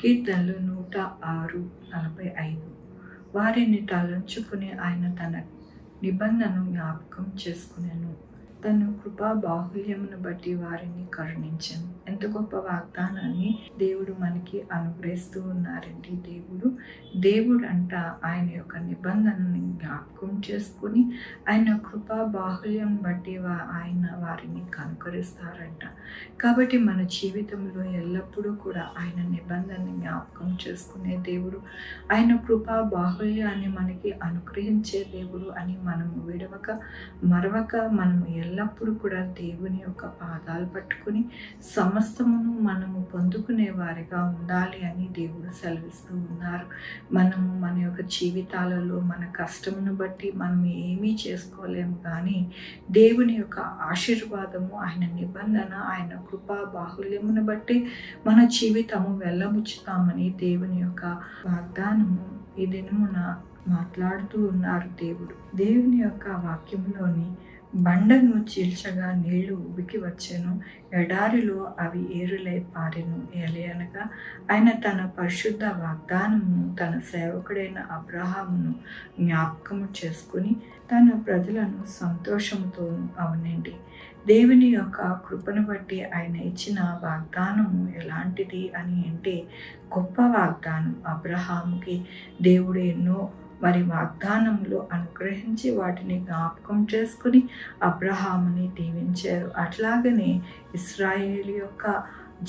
కీర్తనలు 106:45. వారిని తలంచుకుని ఆయన తన నిబంధనను జ్ఞాపకం చేసుకునెను. తన కృపా బాహుల్యమును బట్టి వారిని కరుణించెను. ఎంత గొప్ప వాగ్దానాన్ని దేవుడు మనకి అనుగ్రహిస్తూ ఉన్నారండి. దేవుడు అంట ఆయన యొక్క నిబంధనని జ్ఞాపకం చేసుకుని ఆయన కృపా బాహుల్యం బట్టి ఆయన వారిని కనుకరిస్తారంట. కాబట్టి మన జీవితంలో ఎల్లప్పుడూ కూడా ఆయన నిబంధనని జ్ఞాపకం చేసుకునే దేవుడు, ఆయన కృపా బాహుల్యాన్ని మనకి అనుగ్రహించే దేవుడు అని మనము విడవక మరవక మనము ఎల్లప్పుడూ కూడా దేవుని యొక్క పాదాలు పట్టుకుని సమస్తమును మనము పొందుకునే వారిగా ఉండాలి అని దేవుడు సెలవిస్తూ ఉన్నారు. మనము మన యొక్క జీవితాలలో మన కష్టమును బట్టి మనం ఏమీ చేసుకోలేము, కానీ దేవుని యొక్క ఆశీర్వాదము, ఆయన నిబంధన, ఆయన కృపా బాహుల్యమును బట్టి మన జీవితము వెళ్ళబుచ్చుతామని దేవుని యొక్క వాగ్దానము ఈ దినమున మాట్లాడుతూ ఉన్నారు దేవుడు. దేవుని యొక్క వాక్యంలోని బండను చీల్చగా నీళ్లు ఉబికి వచ్చెను, ఎడారిలో అవి ఏరులై పారెను. ఎలయనగా ఆయన తన పరిశుద్ధ వాగ్దానము తన సేవకుడైన అబ్రహామును జ్ఞాపకము చేసుకుని తన ప్రజలను సంతోషముతోనూ అవనండి. దేవుని యొక్క కృపను బట్టి ఆయన ఇచ్చిన వాగ్దానము ఎలాంటిది అని అంటే గొప్ప వాగ్దానం. అబ్రహాముకి దేవుడు ఎన్నో వాగ్దానములు అనుగ్రహించి వాటిని జ్ఞాపకం చేసుకుని అబ్రహాముని దీవించారు. అట్లాగనే ఇశ్రాయేలు యొక్క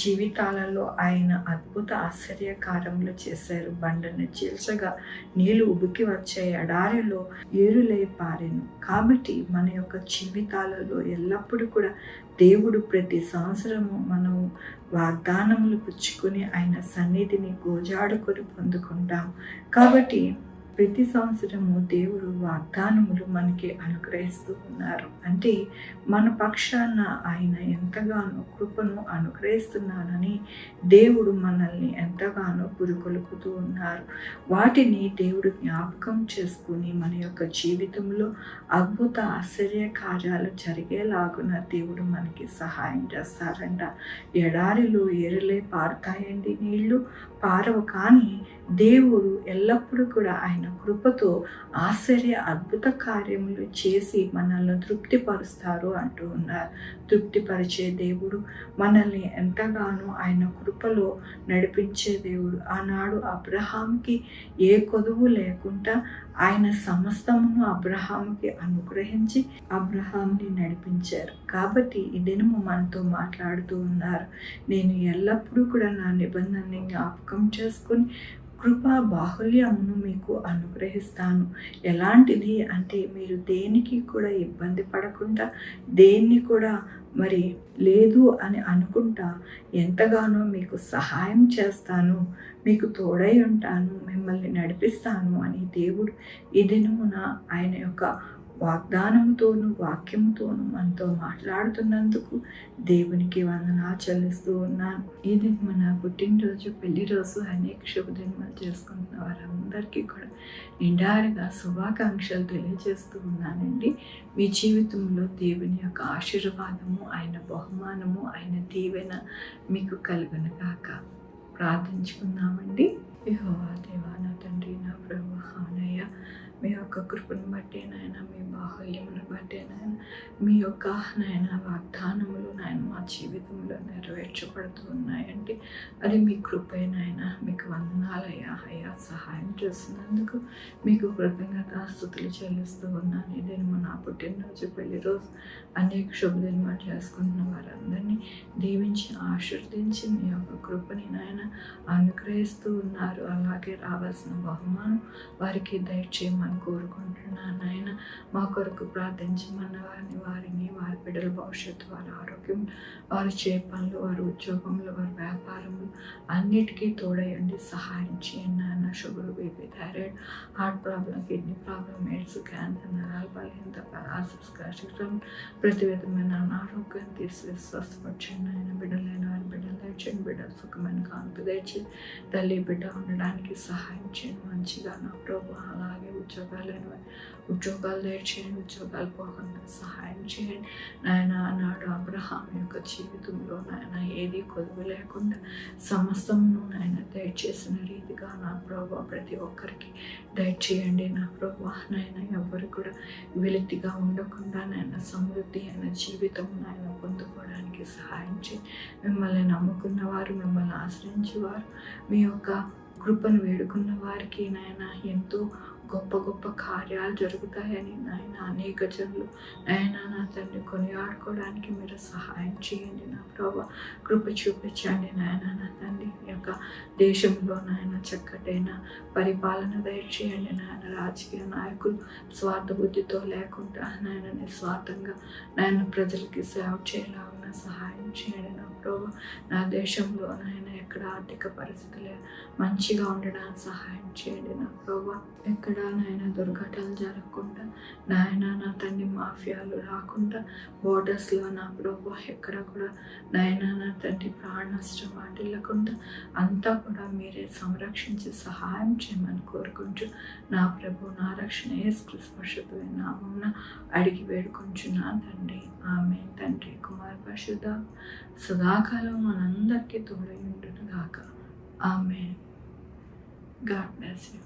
జీవితాలలో ఆయన అద్భుత ఆశ్చర్యకార్యములు చేశారు. బండను చీల్చగా నీళ్లు ఉబికి వచ్చే, ఎడారిలో ఏరులై పారెను. కాబట్టి మన యొక్క జీవితాలలో ఎల్లప్పుడూ కూడా దేవుడు ప్రతి సంవత్సరము మనం వాగ్దానములు పుచ్చుకొని ఆయన సన్నిధిని గోజాడుకొని పొందుకుంటాం. కాబట్టి ప్రతి సంవత్సరము దేవుడు వాగ్దానములు మనకి అనుగ్రహిస్తూ ఉన్నారు. అంటే మన పక్షాన ఆయన ఎంతగానో కృపను అనుగ్రహిస్తున్నానని దేవుడు మనల్ని ఎంతగానో పురుకొలుపుతూ ఉన్నారు. వాటిని దేవుడు జ్ఞాపకం చేసుకుని మన యొక్క జీవితంలో అద్భుత ఆశ్చర్య కార్యాలు జరిగేలాగున దేవుడు మనకి సహాయం చేస్తారంట. ఎడారిలో ఏరులే పారుతాయండి, నీళ్లు పారవు, కానీ దేవుడు ఎల్లప్పుడూ కూడా ఆయన కృపతో ఆశ్చర్య అద్భుత కార్యములు చేసి మనల్ని తృప్తిపరుస్తారు అంటూ ఉన్నారు. తృప్తిపరిచే దేవుడు, మనల్ని ఎంతగానో ఆయన కృపలో నడిపించే దేవుడు. ఆనాడు అబ్రహాంకి ఏ కొదువు లేకుండా ఆయన సమస్తమును అబ్రహాంకి అనుగ్రహించి అబ్రహాంని నడిపించారు. కాబట్టి ఈ దినము మనతో మాట్లాడుతూ ఉన్నారు, నేను ఎల్లప్పుడూ కూడా నా నిబంధనని జ్ఞాపకం చేసుకుని కృపా బాహుల్యమును మీకు అనుగ్రహిస్తాను. ఎలాంటిది అంటే మీరు దేనికి కూడా ఇబ్బంది పడకుండా, దేన్ని కూడా లేదు అని అనుకుంటా ఎంతగానో మీకు సహాయం చేస్తాను, మీకు తోడై ఉంటాను, మిమ్మల్ని నడిపిస్తాను అని దేవుడు ఈ దినమున ఆయన యొక్క వాగ్దానముతోనూ వాక్యముతోనూ మనతో మాట్లాడుతున్నందుకు దేవునికి వందనాలు చెల్లిస్తూ ఉన్నాను. ఇది మన పుట్టినరోజు, పెళ్లి రోజు, అనేక శుభదినాలు చేసుకుంటున్న వారందరికీ కూడా నిండారుగా శుభాకాంక్షలు తెలియజేస్తూ ఉన్నానండి. మీ జీవితంలో దేవుని యొక్క ఆశీర్వాదము, ఆయన బహుమానము, ఆయన దీవెన మీకు కలుగును గాక. ప్రార్థించుకుందామండి. యెహోవా దేవా, నా తండ్రి, నా ప్రభువా, అవునయ్యా, మీ యొక్క కృపను బట్టి నాయన, మీ బాహుల్యమును బట్టి నాయన, మీ యొక్క నాయన వాగ్దానములు నాయన మా జీవితంలో నెరవేర్చబడుతూ ఉన్నాయండి. అది మీ కృపే నాయన. మీకు వందనాలయ్యా. అయ్యా, సహాయం చేస్తున్నందుకు మీకు కృతజ్ఞతాస్తుతులు చెల్లిస్తూ ఉన్నాను. ఇదేమో నా పుట్టినరోజు, పెళ్లి రోజు, అనేక శుభదినాలు చేసుకుంటున్న వారందరినీ దీవించి ఆశీర్వదించి మీ యొక్క కృపని నాయన అనుగ్రహిస్తూ ఉన్నారు. అలాగే రావాల్సిన బహుమానం వారికి దయచేయమని కోరుకుంటున్నాను నాయన. మా కొరకు ప్రార్థించమన్న వారిని వారి బిడ్డల భవిష్యత్తు, వారి ఆరోగ్యం, వారి పనులు, వారి ఉద్యోగంలో, వారి వ్యాపారములు అన్నిటికీ తోడయండి, సహాయం చేయండి నాయన. Sugar, BP, thyroid, heart problem, kidney problem, AIDS, cancer, నరాల బలహీనత, పారాలసిస్, గ్యాస్ట్రిక్, ప్రతి విధమైన అనారోగ్యం తీసివేసి స్వస్థపరచండి నాయన. బిడ్డలైన వారి బిడ్డలు దయచేయండి, బిడ్డలు సుఖమైన కానుక దయచేసి తల్లి బిడ్డ ఉండడానికి సహాయం చేయండి. మంచిగా నా ప్రభు అలాగే ఉద్యోగాలు దయచేయండి, ఉద్యోగాలు పోకుండా సహాయం చేయండి నాయన. ఆనాడు అబ్రహాం యొక్క జీవితంలో నాయన ఏది కొదువు లేకుండా సమస్తమును నాయన దయచేసిన రీతిగా నా ప్రభు ప్రతి ఒక్కరికి దయచేయండి నా ప్రభు నాయన. ఎవ్వరు కూడా వెలితిగా ఉండకుండా నాయన సమృద్ధి అయిన జీవితం నాయన పొందుకోవడానికి సహాయం చేయండి. మిమ్మల్ని నమ్ముకున్న వారు, మిమ్మల్ని ఆశ్రయించేవారు, మీ యొక్క కృపను వేడుకున్న వారికి నాయన ఎంతో గొప్ప గొప్ప కార్యాలు జరుగుతాయని నాయన అనేక జనులు నాయన నా తండ్రి కొనియాడుకోవడానికి మీరు సహాయం చేయండి నా ప్రభు. కృప చూపించండి నాయన నా తండ్రి. ఈ యొక్క దేశంలో నాయన చక్కటైన పరిపాలన దయచేయండి నాయన. రాజకీయ నాయకులు స్వార్థ బుద్ధితో లేకుండా నాయన నిస్వార్థంగా నాయన ప్రజలకి సేవ చేయాలన్న సహాయం చేయండి నా ప్రభు. నా దేశంలో నాయన ఎక్కడ ఆర్థిక పరిస్థితులు మంచిగా ఉండడానికి సహాయం చేయండి నా ప్రభు. ఎక్కడ నాయన దుర్ఘటనలు జరగకుండా నాయన నా తండ్రి మాఫియాలు రాకుండా బోర్డర్స్లో నా ప్రభు ఎక్కడ కూడా నాయన నా తండ్రి ప్రాణ నష్టం వాటిల్లకుండా అంతా కూడా మీరే సంరక్షించి సహాయం చేయమని కోరుకుంటూ నా ప్రభు నా రక్షణ యేసుక్రీస్తు పరిశుద్ధమైన నామమున అడిగి వేడుకుంటున్నా తండ్రి. ఆమేన్. తండ్రి కుమార పరిశుద్ధ సదాకాలం మనందరికీ తోడై ఉండును గాక. ఆమేన్. God bless you.